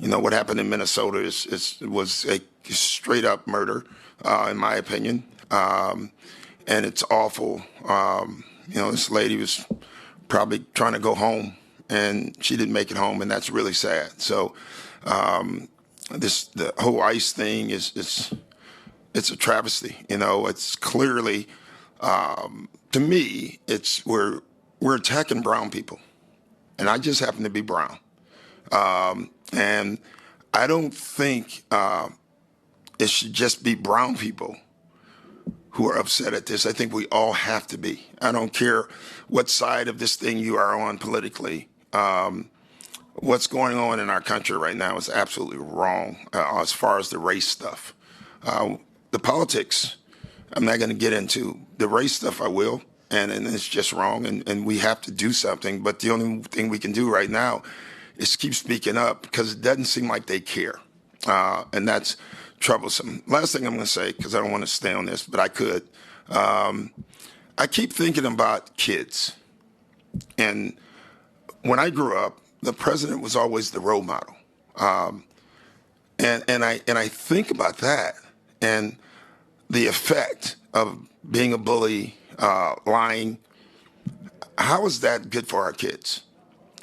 What happened in Minnesota was a straight up murder, in my opinion. And it's awful. This lady was probably trying to go home and she didn't make it home, and that's really sad. So the whole ICE thing it's a travesty. It's clearly, to me, we're attacking brown people, and I just happen to be brown. And I don't think it should just be brown people who are upset at this. I think we all have to be. I don't care what side of this thing you are on politically. What's going on in our country right now is absolutely wrong as far as the race stuff. The politics, I'm not going to get into. The race stuff, I will, and it's just wrong, and we have to do something. But the only thing we can do right now is keep speaking up, because it doesn't seem like they care, and that's troublesome. Last thing I'm going to say, because I don't want to stay on this, but I could. I keep thinking about kids, and when I grew up, the president was always the role model, and I think about that and the effect of being a bully, lying. How is that good for our kids?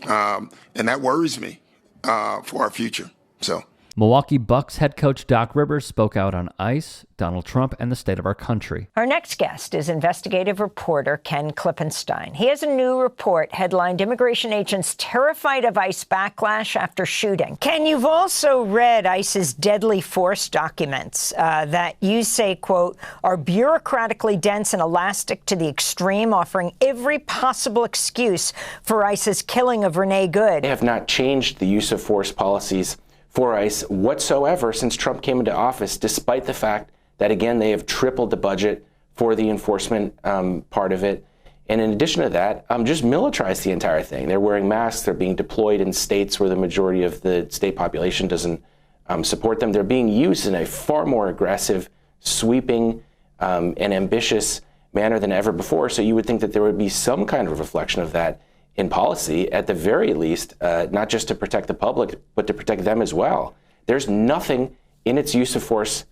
And that worries me for our future. So. Milwaukee Bucks head coach Doc Rivers spoke out on ICE, Donald Trump, and the state of our country. Our next guest is investigative reporter Ken Klippenstein. He has a new report headlined "Immigration Agents Terrified of ICE Backlash After Shooting." Ken, you've also read ICE's deadly force documents that you say, quote, are bureaucratically dense and elastic to the extreme, offering every possible excuse for ICE's killing of Renee Good. They have not changed the use of force policies for ICE whatsoever since Trump came into office, despite the fact that, again, they have tripled the budget for the enforcement part of it. And in addition to that, just militarized the entire thing. They're wearing masks. They're being deployed in states where the majority of the state population doesn't support them. They're being used in a far more aggressive, sweeping, and ambitious manner than ever before. So you would think that there would be some kind of reflection of that in policy, at the very least, not just to protect the public, but to protect them as well. There's nothing in its use of force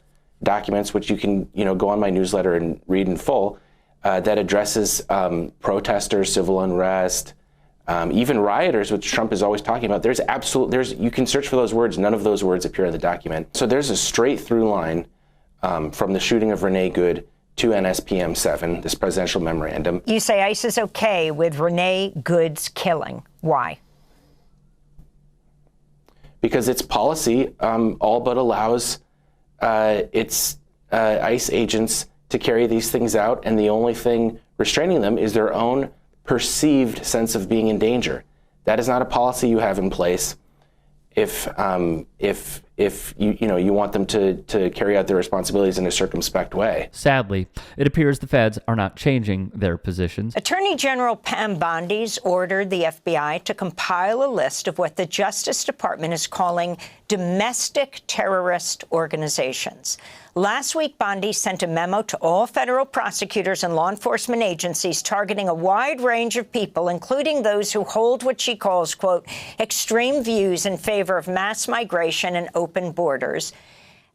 documents, which you can go on my newsletter and read in full, that addresses protesters, civil unrest, even rioters, which Trump is always talking about. You can search for those words. None of those words appear in the document. So there's a straight through line from the shooting of Renee Good to NSPM 7, this presidential memorandum. You say ICE is okay with Renee Good's killing. Why? Because its policy all but allows its ICE agents to carry these things out, and the only thing restraining them is their own perceived sense of being in danger. That is not a policy you have in place if you want them to carry out their responsibilities in a circumspect way. Sadly, it appears the feds are not changing their positions. Attorney General Pam Bondi's ordered the FBI to compile a list of what the Justice Department is calling domestic terrorist organizations. Last week, Bondi sent a memo to all federal prosecutors and law enforcement agencies targeting a wide range of people, including those who hold what she calls, quote, extreme views in favor of mass migration and open borders,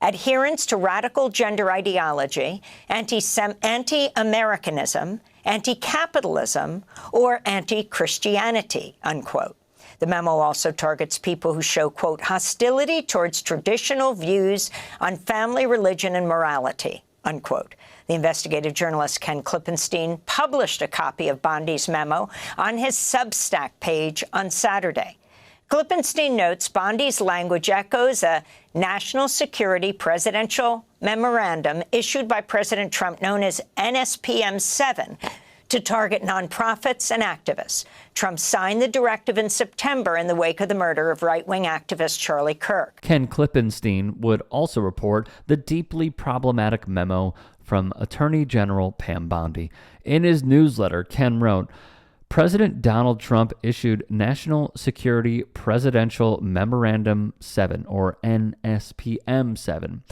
adherence to radical gender ideology, anti-Americanism, anti-capitalism, or anti-Christianity, unquote. The memo also targets people who show, quote, hostility towards traditional views on family, religion, and morality, unquote. The investigative journalist Ken Klippenstein published a copy of Bondi's memo on his Substack page on Saturday. Klippenstein notes Bondi's language echoes a national security presidential memorandum issued by President Trump known as NSPM 7, to target nonprofits and activists. Trump signed the directive in September in the wake of the murder of right-wing activist Charlie Kirk. Ken Klippenstein would also report the deeply problematic memo from Attorney General Pam Bondi. In his newsletter, Ken wrote, President Donald Trump issued National Security Presidential Memorandum 7, or NSPM 7,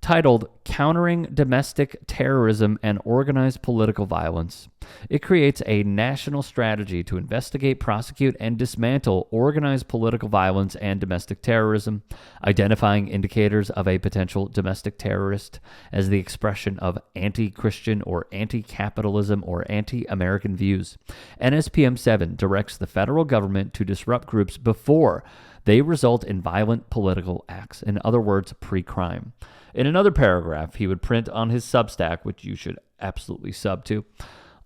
titled Countering Domestic Terrorism and Organized Political Violence. It creates a national strategy to investigate, prosecute, and dismantle organized political violence and domestic terrorism, identifying indicators of a potential domestic terrorist as the expression of anti-Christian or anti-capitalism or anti-American views. NSPM 7 directs the federal government to disrupt groups before they result in violent political acts, in other words, pre-crime. In another paragraph he would print on his Substack, which you should absolutely sub to,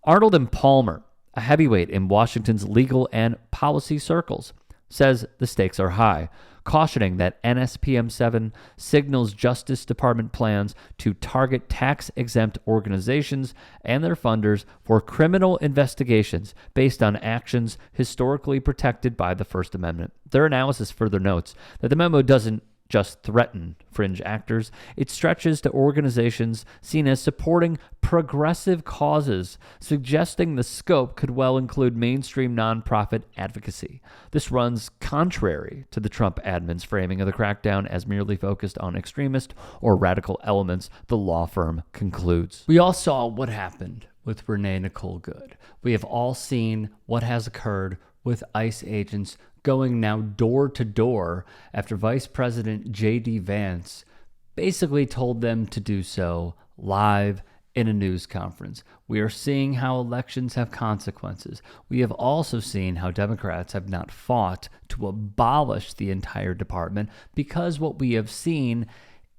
Arnold and Palmer, a heavyweight in Washington's legal and policy circles, says the stakes are high, cautioning that NSPM 7 signals Justice Department plans to target tax-exempt organizations and their funders for criminal investigations based on actions historically protected by the First Amendment. Their analysis further notes that the memo doesn't just threaten fringe actors, it stretches to organizations seen as supporting progressive causes, suggesting the scope could well include mainstream nonprofit advocacy. This runs contrary to the Trump admin's framing of the crackdown as merely focused on extremist or radical elements, the law firm concludes. We all saw what happened with Renee Nicole Good. We have all seen what has occurred with ICE agents going now door to door after Vice President J.D. Vance basically told them to do so live in a news conference. We are seeing how elections have consequences. We have also seen how Democrats have not fought to abolish the entire department because what we have seen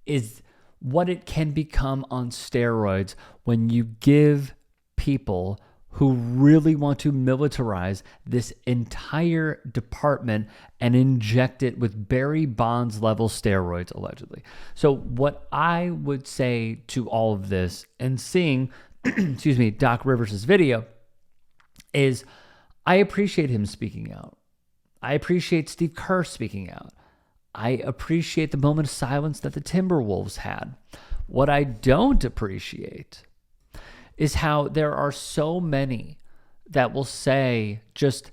is what it can become on steroids when you give people who really want to militarize this entire department and inject it with Barry Bonds level steroids, allegedly. So what I would say to all of this and seeing, Doc Rivers' video is I appreciate him speaking out. I appreciate Steve Kerr speaking out. I appreciate the moment of silence that the Timberwolves had. What I don't appreciate is how there are so many that will say just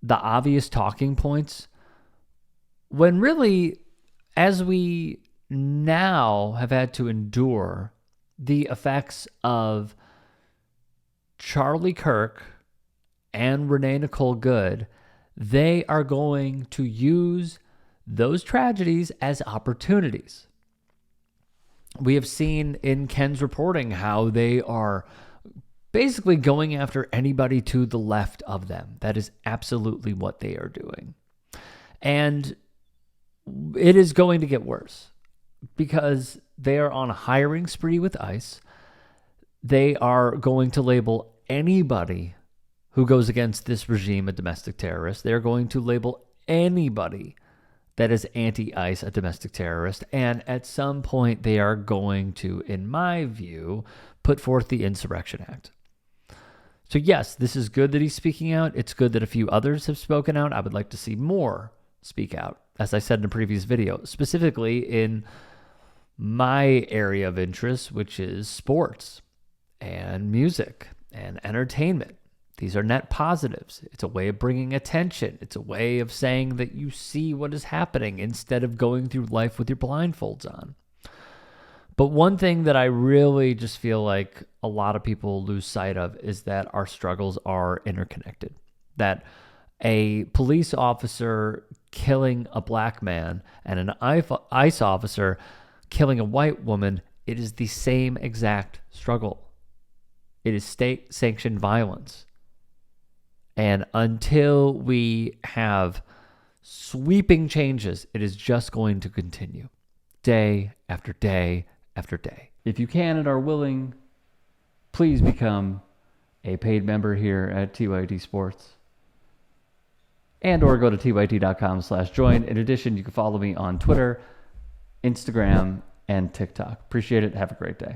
the obvious talking points when really, as we now have had to endure the effects of Charlie Kirk and Renee Nicole Good, they are going to use those tragedies as opportunities. We have seen in Ken's reporting how they are basically going after anybody to the left of them. That is absolutely what they are doing. And it is going to get worse because they are on a hiring spree with ICE. They are going to label anybody who goes against this regime a domestic terrorist. They're going to label anybody that is anti-ICE a domestic terrorist. And at some point, they are going to, in my view, put forth the Insurrection Act. So yes, this is good that he's speaking out. It's good that a few others have spoken out. I would like to see more speak out, as I said in a previous video, specifically in my area of interest, which is sports and music and entertainment. These are net positives. It's a way of bringing attention. It's a way of saying that you see what is happening instead of going through life with your blindfolds on. But one thing that I really just feel like a lot of people lose sight of is that our struggles are interconnected. That a police officer killing a black man and an ICE officer killing a white woman, it is the same exact struggle. It is state-sanctioned violence. And until we have sweeping changes, it is just going to continue day after day after day. If you can and are willing, please become a paid member here at TYT Sports and or go to tyt.com/join. In addition, you can follow me on Twitter, Instagram, and TikTok. Appreciate it. Have a great day.